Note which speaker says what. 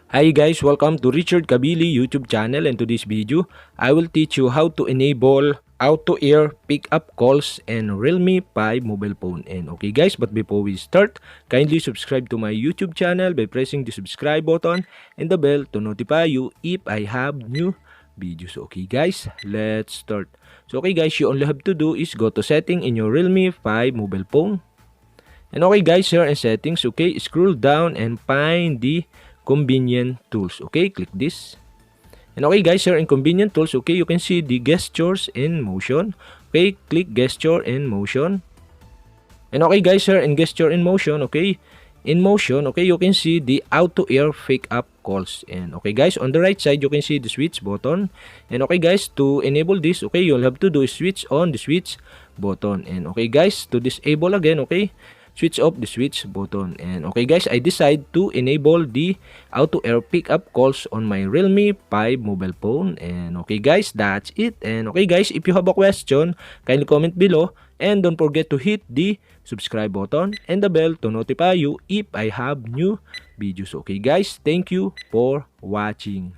Speaker 1: Hi guys, welcome to Richard Cabile YouTube channel, and to this video, I will teach you how to enable auto-air pickup calls and Realme 5 mobile phone. And okay guys, but before we start, kindly subscribe to my YouTube channel by pressing the subscribe button and the bell to notify you if I have new videos. Okay guys, let's start. So okay guys, you only have to do is go to setting in your Realme 5 mobile phone. And okay guys, here in settings, okay, scroll down and find the convenient tools. Okay, click this. And okay guys, here in convenient tools, okay, you can see the gestures in motion. Okay, click gesture in motion. And okay guys, here in gesture in motion, okay, okay, you can see the auto air pick up calls. And okay guys, on the right side, you can see the switch button. And okay guys, to enable this, okay, you'll have to do is switch on the switch button. And okay guys, to disable again, okay, switch off the switch button. And okay guys, I decide to enable the auto air pickup calls on my Realme 5 mobile phone. And okay guys, that's it. And okay guys, if you have a question, kindly comment below, and don't forget to hit the subscribe button and the bell to notify you if I have new videos. Okay guys, thank you for watching.